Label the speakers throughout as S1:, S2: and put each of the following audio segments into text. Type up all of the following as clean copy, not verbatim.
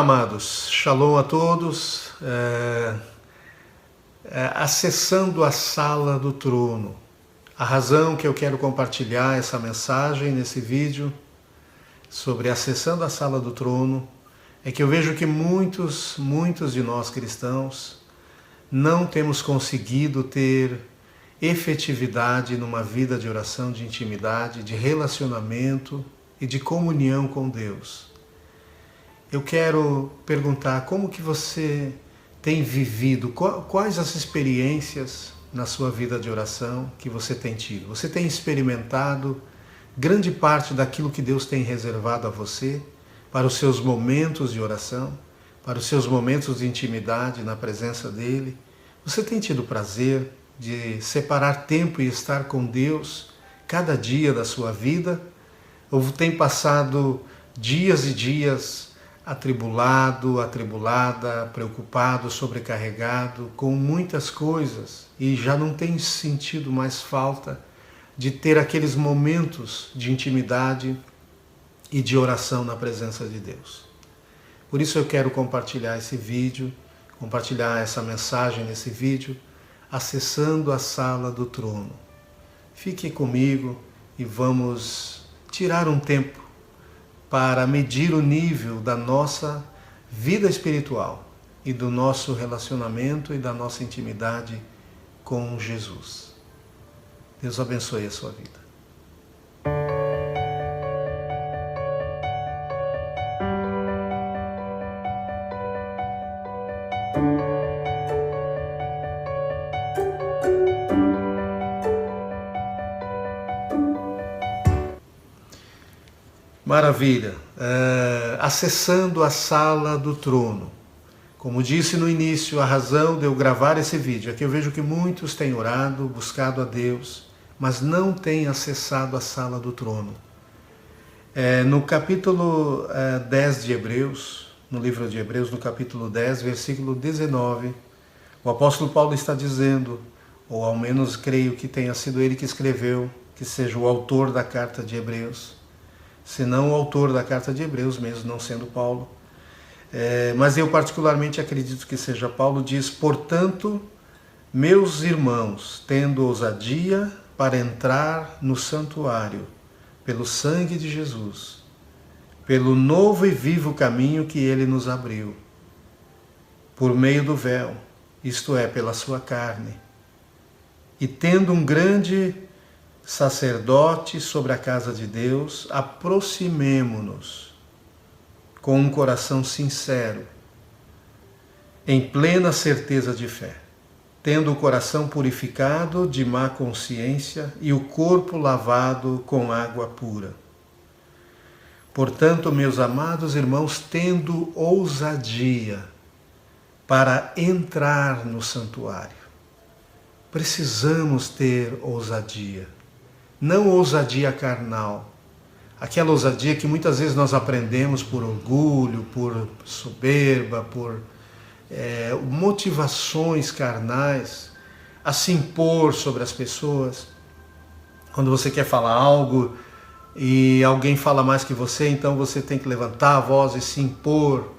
S1: Olá, amados. Shalom a todos. Acessando a sala do trono. A razão que eu quero compartilhar essa mensagem nesse vídeo sobre acessando a sala do trono é que eu vejo que muitos de nós cristãos não temos conseguido ter efetividade numa vida de oração, de intimidade, de relacionamento e de comunhão com Deus. Eu quero perguntar como que você tem vivido, quais as experiências na sua vida de oração que você tem tido. Você tem experimentado grande parte daquilo que Deus tem reservado a você para os seus momentos de oração, para os seus momentos de intimidade na presença dEle? Você tem tido prazer de separar tempo e estar com Deus cada dia da sua vida? Ou tem passado dias e dias atribulado, atribulada, preocupado, sobrecarregado com muitas coisas e já não tem sentido mais falta de ter aqueles momentos de intimidade e de oração na presença de Deus? Por isso eu quero compartilhar esse vídeo, compartilhar essa mensagem nesse vídeo, acessando a sala do trono. Fique comigo e vamos tirar um tempo para medir o nível da nossa vida espiritual e do nosso relacionamento e da nossa intimidade com Jesus. Deus abençoe a sua vida. Maravilha! Acessando a sala do trono. Como disse no início, a razão de eu gravar esse vídeo é que eu vejo que muitos têm orado, buscado a Deus, mas não têm acessado a sala do trono. No capítulo 10 de Hebreus, no livro de Hebreus, no capítulo 10, versículo 19, o apóstolo Paulo está dizendo, ou ao menos creio que tenha sido ele que escreveu, que seja o autor da carta de Hebreus, se não o autor da carta de Hebreus, mesmo não sendo Paulo. Mas eu particularmente acredito que seja Paulo. Diz: portanto, meus irmãos, tendo ousadia para entrar no santuário, pelo sangue de Jesus, pelo novo e vivo caminho que ele nos abriu, por meio do véu, isto é, pela sua carne, e tendo um grande sacerdote sobre a casa de Deus, aproximemo-nos com um coração sincero, em plena certeza de fé, tendo o coração purificado de má consciência e o corpo lavado com água pura. Portanto, meus amados irmãos, tendo ousadia para entrar no santuário, precisamos ter ousadia. Não ousadia carnal, aquela ousadia que muitas vezes nós aprendemos por orgulho, por soberba, por motivações carnais, a se impor sobre as pessoas. Quando você quer falar algo e alguém fala mais que você, então você tem que levantar a voz e se impor,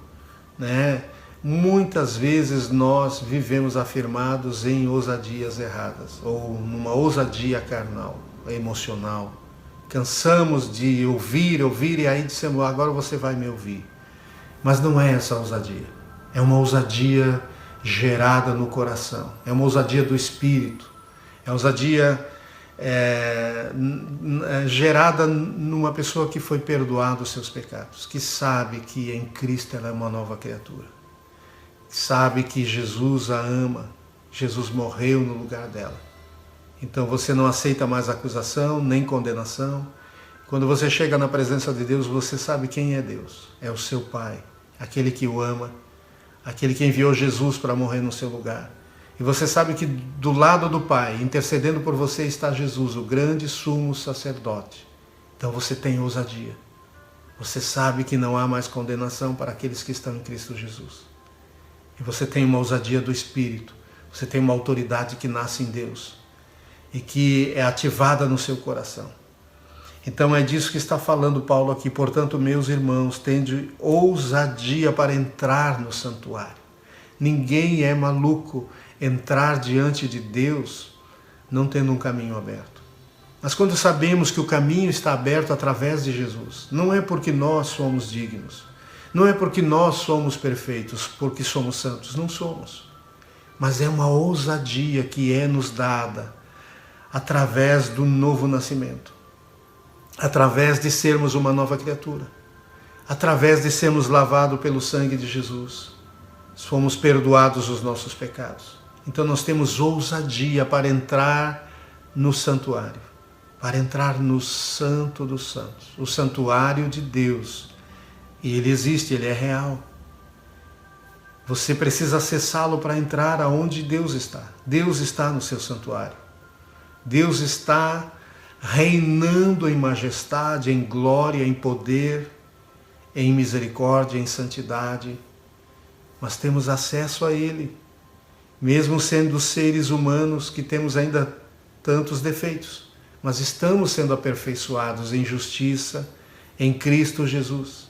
S1: né? Muitas vezes nós vivemos afirmados em ousadias erradas, ou numa ousadia carnal, emocional. Cansamos de ouvir e aí dissemos: agora você vai me ouvir. Mas não é essa ousadia. É uma ousadia gerada no coração. É uma ousadia do Espírito. É uma ousadia gerada numa pessoa que foi perdoada os seus pecados, que sabe que em Cristo ela é uma nova criatura. Sabe que Jesus a ama. Jesus morreu no lugar dela. Então você não aceita mais acusação, nem condenação. Quando você chega na presença de Deus, você sabe quem é Deus. É o seu Pai, aquele que o ama, aquele que enviou Jesus para morrer no seu lugar. E você sabe que do lado do Pai, intercedendo por você, está Jesus, o grande sumo sacerdote. Então você tem ousadia. Você sabe que não há mais condenação para aqueles que estão em Cristo Jesus. E você tem uma ousadia do Espírito. Você tem uma autoridade que nasce em Deus e que é ativada no seu coração. Então é disso que está falando Paulo aqui. Portanto, meus irmãos, tende ousadia para entrar no santuário. Ninguém é maluco entrar diante de Deus não tendo um caminho aberto. Mas quando sabemos que o caminho está aberto através de Jesus, não é porque nós somos dignos, não é porque nós somos perfeitos, porque somos santos, não somos. Mas é uma ousadia que é nos dada através do novo nascimento, através de sermos uma nova criatura, através de sermos lavados pelo sangue de Jesus, fomos perdoados os nossos pecados. Então nós temos ousadia para entrar no santuário, para entrar no Santo dos Santos, o santuário de Deus. E ele existe, ele é real. Você precisa acessá-lo para entrar aonde Deus está. Deus está no seu santuário. Deus está reinando em majestade, em glória, em poder, em misericórdia, em santidade. Mas temos acesso a Ele, mesmo sendo seres humanos que temos ainda tantos defeitos, mas estamos sendo aperfeiçoados em justiça, em Cristo Jesus.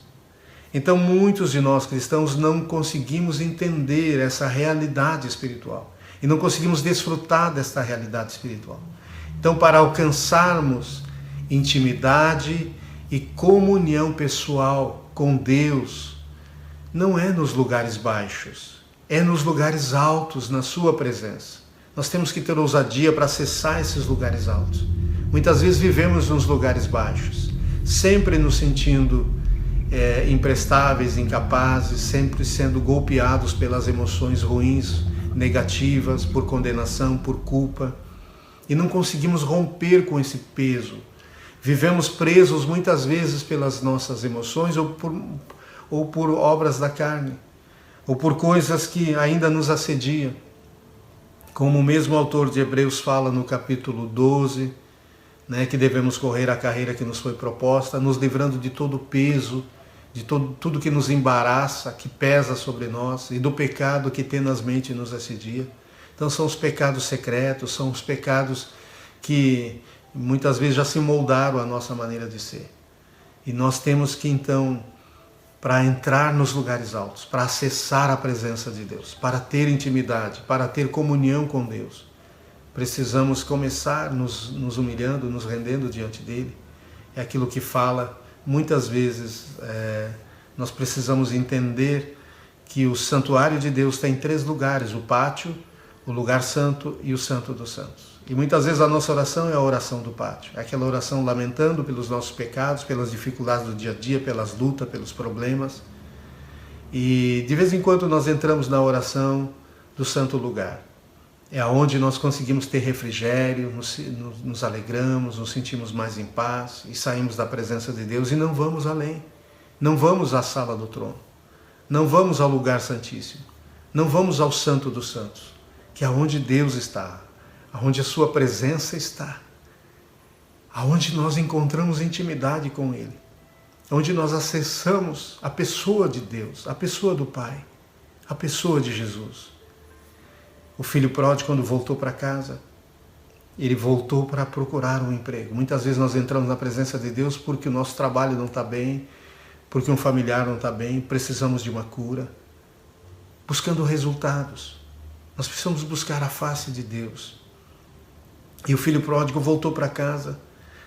S1: Então muitos de nós cristãos não conseguimos entender essa realidade espiritual e não conseguimos desfrutar desta realidade espiritual. Então, para alcançarmos intimidade e comunhão pessoal com Deus, não é nos lugares baixos, é nos lugares altos, na sua presença. Nós temos que ter ousadia para acessar esses lugares altos. Muitas vezes vivemos nos lugares baixos, sempre nos sentindo imprestáveis, incapazes, sempre sendo golpeados pelas emoções ruins, negativas, por condenação, por culpa. E não conseguimos romper com esse peso. Vivemos presos muitas vezes pelas nossas emoções ou por obras da carne, ou por coisas que ainda nos assediam. Como o mesmo autor de Hebreus fala no capítulo 12, que devemos correr a carreira que nos foi proposta, nos livrando de todo o peso, de tudo que nos embaraça, que pesa sobre nós, e do pecado que tenazmente nos assedia. Então são os pecados secretos, são os pecados que muitas vezes já se moldaram à nossa maneira de ser. E nós temos que então, para entrar nos lugares altos, para acessar a presença de Deus, para ter intimidade, para ter comunhão com Deus, precisamos começar nos humilhando, nos rendendo diante dele. É aquilo que fala, muitas vezes nós precisamos entender que o santuário de Deus tem 3 lugares: o pátio, o lugar santo e o santo dos santos. E muitas vezes a nossa oração é a oração do pátio, é aquela oração lamentando pelos nossos pecados, pelas dificuldades do dia a dia, pelas lutas, pelos problemas. E de vez em quando nós entramos na oração do santo lugar. É onde nós conseguimos ter refrigério, nos alegramos, nos sentimos mais em paz e saímos da presença de Deus e não vamos além. Não vamos à sala do trono, não vamos ao lugar santíssimo, não vamos ao santo dos santos, que é onde Deus está, onde a sua presença está, onde nós encontramos intimidade com Ele, onde nós acessamos a pessoa de Deus, a pessoa do Pai, a pessoa de Jesus. O filho pródigo, quando voltou para casa, ele voltou para procurar um emprego. Muitas vezes nós entramos na presença de Deus porque o nosso trabalho não está bem, porque um familiar não está bem, precisamos de uma cura, buscando resultados. Nós precisamos buscar a face de Deus. E o filho pródigo voltou para casa,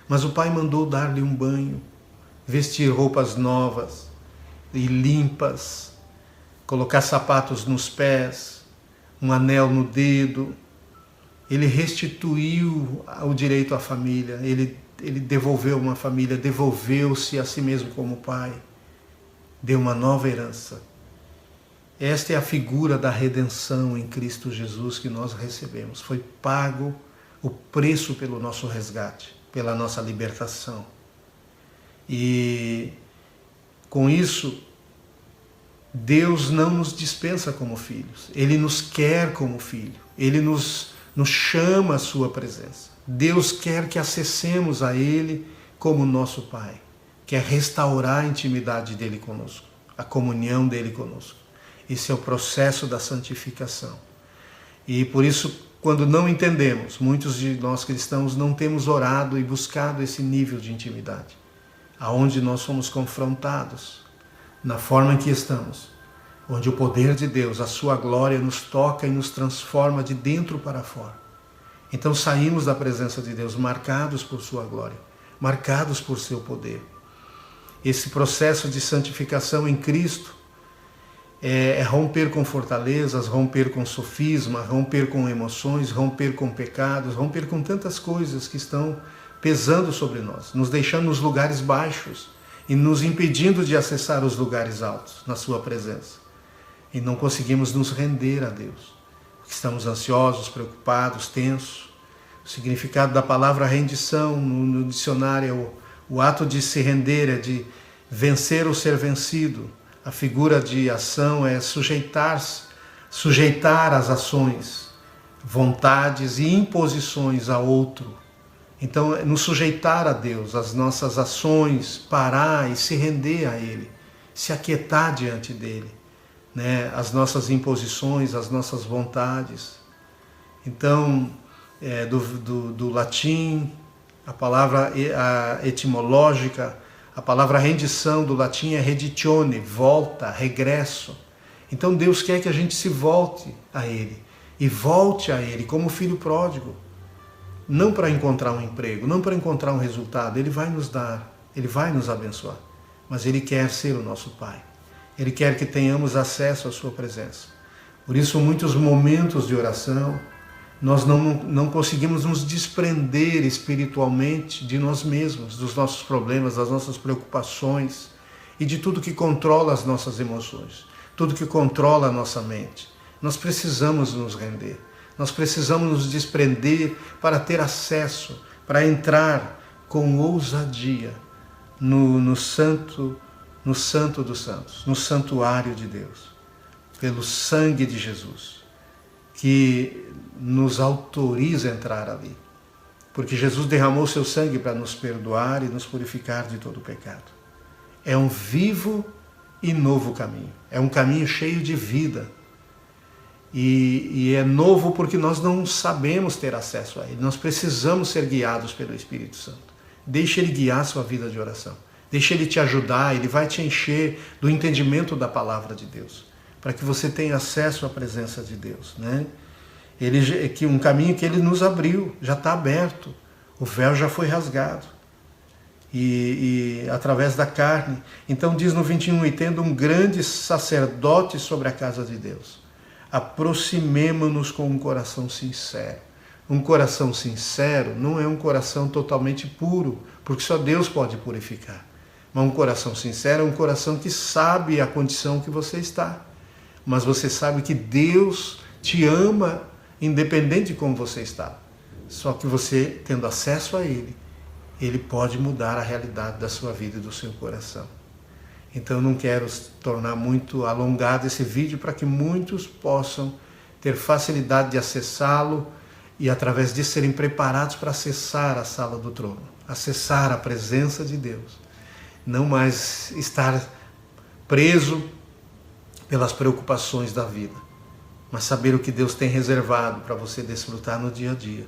S1: mas o pai mandou dar-lhe um banho, vestir roupas novas e limpas, colocar sapatos nos pés, um anel no dedo. Ele restituiu o direito à família, ele devolveu uma família, devolveu-se a si mesmo como pai, deu uma nova herança. Esta é a figura da redenção em Cristo Jesus que nós recebemos. Foi pago o preço pelo nosso resgate, pela nossa libertação. E com isso, Deus não nos dispensa como filhos. Ele nos quer como filho. Ele nos chama à sua presença. Deus quer que acessemos a Ele como nosso Pai. Quer restaurar a intimidade dEle conosco, a comunhão dEle conosco. Esse é o processo da santificação. E por isso quando não entendemos, muitos de nós cristãos não temos orado e buscado esse nível de intimidade, aonde nós somos confrontados na forma em que estamos, onde o poder de Deus, a sua glória nos toca e nos transforma de dentro para fora. Então saímos da presença de Deus marcados por sua glória, marcados por seu poder. Esse processo de santificação em Cristo é romper com fortalezas, romper com sofisma, romper com emoções, romper com pecados, romper com tantas coisas que estão pesando sobre nós, nos deixando nos lugares baixos e nos impedindo de acessar os lugares altos na sua presença. E não conseguimos nos render a Deus, porque estamos ansiosos, preocupados, tensos. O significado da palavra rendição no dicionário é o ato de se render, é de vencer ou ser vencido. A figura de ação é sujeitar as ações, vontades e imposições a outro. Então, é nos sujeitar a Deus, as nossas ações, parar e se render a Ele, se aquietar diante dEle, né? As nossas imposições, as nossas vontades. Então, do latim, a palavra etimológica, a palavra rendição do latim é reditione, volta, regresso. Então Deus quer que a gente se volte a Ele, e volte a Ele como filho pródigo. Não para encontrar um emprego, não para encontrar um resultado. Ele vai nos dar, Ele vai nos abençoar. Mas Ele quer ser o nosso Pai. Ele quer que tenhamos acesso à sua presença. Por isso, muitos momentos de oração, nós não conseguimos nos desprender espiritualmente de nós mesmos, dos nossos problemas, das nossas preocupações e de tudo que controla as nossas emoções, tudo que controla a nossa mente. Nós precisamos nos render, nós precisamos nos desprender para ter acesso, para entrar com ousadia no santo dos santos, no santuário de Deus, pelo sangue de Jesus, que nos autoriza a entrar ali. Porque Jesus derramou seu sangue para nos perdoar e nos purificar de todo o pecado. É um vivo e novo caminho. É um caminho cheio de vida. E é novo porque nós não sabemos ter acesso a ele. Nós precisamos ser guiados pelo Espírito Santo. Deixe ele guiar sua vida de oração. Deixe ele te ajudar, ele vai te encher do entendimento da palavra de Deus, para que você tenha acesso à presença de Deus, né? Um caminho que ele nos abriu, já está aberto, o véu já foi rasgado, e através da carne. Então diz no 21, e tendo um grande sacerdote sobre a casa de Deus, aproximemo-nos com um coração sincero. Um coração sincero não é um coração totalmente puro, porque só Deus pode purificar. Mas um coração sincero é um coração que sabe a condição que você está, mas você sabe que Deus te ama independente de como você está. Só que você, tendo acesso a Ele, Ele pode mudar a realidade da sua vida e do seu coração. Então eu não quero tornar muito alongado esse vídeo para que muitos possam ter facilidade de acessá-lo e através disso serem preparados para acessar a sala do trono, acessar a presença de Deus. Não mais estar preso pelas preocupações da vida, mas saber o que Deus tem reservado para você desfrutar no dia a dia.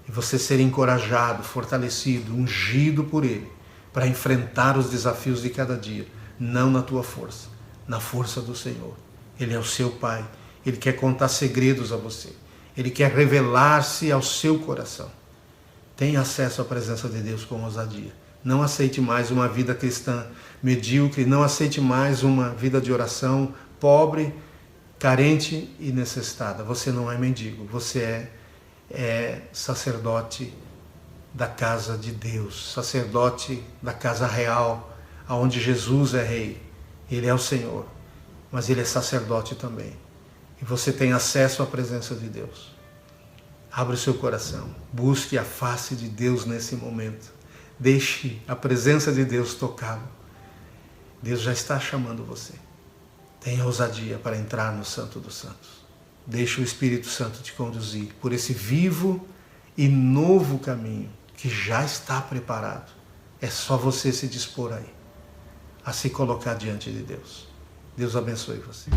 S1: E você ser encorajado, fortalecido, ungido por Ele, para enfrentar os desafios de cada dia, não na tua força, na força do Senhor. Ele é o seu Pai, Ele quer contar segredos a você, Ele quer revelar-se ao seu coração. Tenha acesso à presença de Deus com ousadia. Não aceite mais uma vida cristã medíocre, não aceite mais uma vida de oração pobre, carente e necessitada. Você não é mendigo, você é sacerdote da casa de Deus, sacerdote da casa real, onde Jesus é rei. Ele é o Senhor, mas Ele é sacerdote também. E você tem acesso à presença de Deus. Abra o seu coração, busque a face de Deus nesse momento. Deixe a presença de Deus tocá-lo. Deus já está chamando você. Tenha ousadia para entrar no Santo dos Santos. Deixe o Espírito Santo te conduzir por esse vivo e novo caminho que já está preparado. É só você se dispor aí, a se colocar diante de Deus. Deus abençoe você.